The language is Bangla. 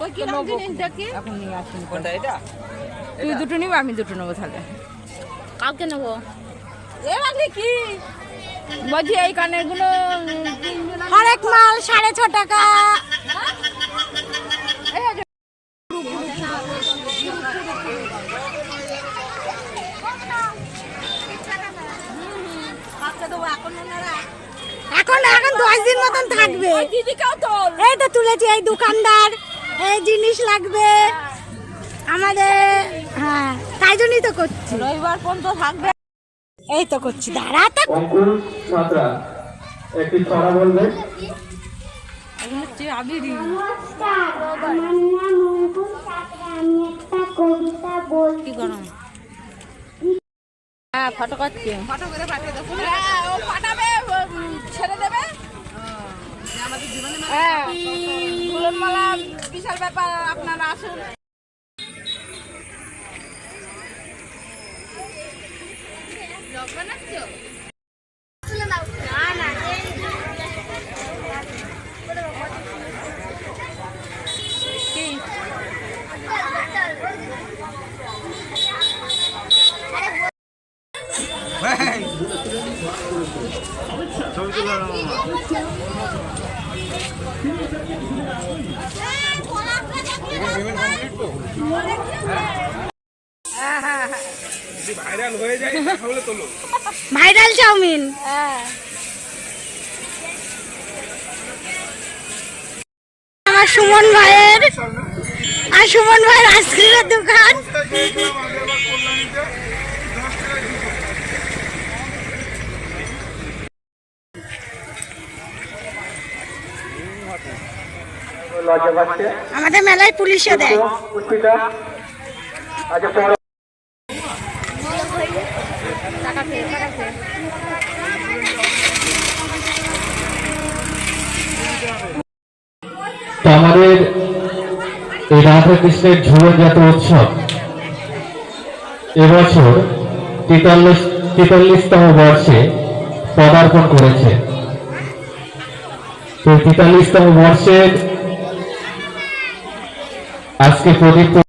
এখন নিয়ে আসুন। তুই দুটো নিবি, আমি দুটো নেবো তাহলে। কালকে নেবো। কি বলছি এই কানের গুলো হরেক মাল 6.5 টাকা। এখন 10 দিন মতন থাকবে। এই তো তুলেছি, এই দোকানদার এই জিনিস লাগবে আমাদের। হ্যাঁ, তাই জন্যই তো করছি। রবিবার পর্যন্ত থাকবে। এই তো করছি, দাঁড়া তো। অঙ্কুর সাঁতরা একটি ছড়া বলবে। নমস্কার, আমার নাম অঙ্কুর সাঁতরা। আমি একটা কবিতা বলছি। কি গরম? হ্যাঁ, ফটো করছি। ফটো করে পাঠিয়ে দেবো। ও পাঠাবে, ছেড়ে দেবে। আমাদের জীবনে ফুলের মালা বিশাল ব্যাপার, আপনারা আসুন। ভাইরাল হয়ে যায় তাহলে তোলো। Viral chowmein. আমার সুমন ভাইয়ের আইসক্রিমের দোকান। আমাদের মেলায় পুলিশও দেয়। আমাদের এই রাধা কৃষ্ণের ঝুলনযাত্রা উৎসব এবছর 43তম বর্ষে পদার্পণ করেছে। তো 43তম বর্ষের আজকে প্রদীপ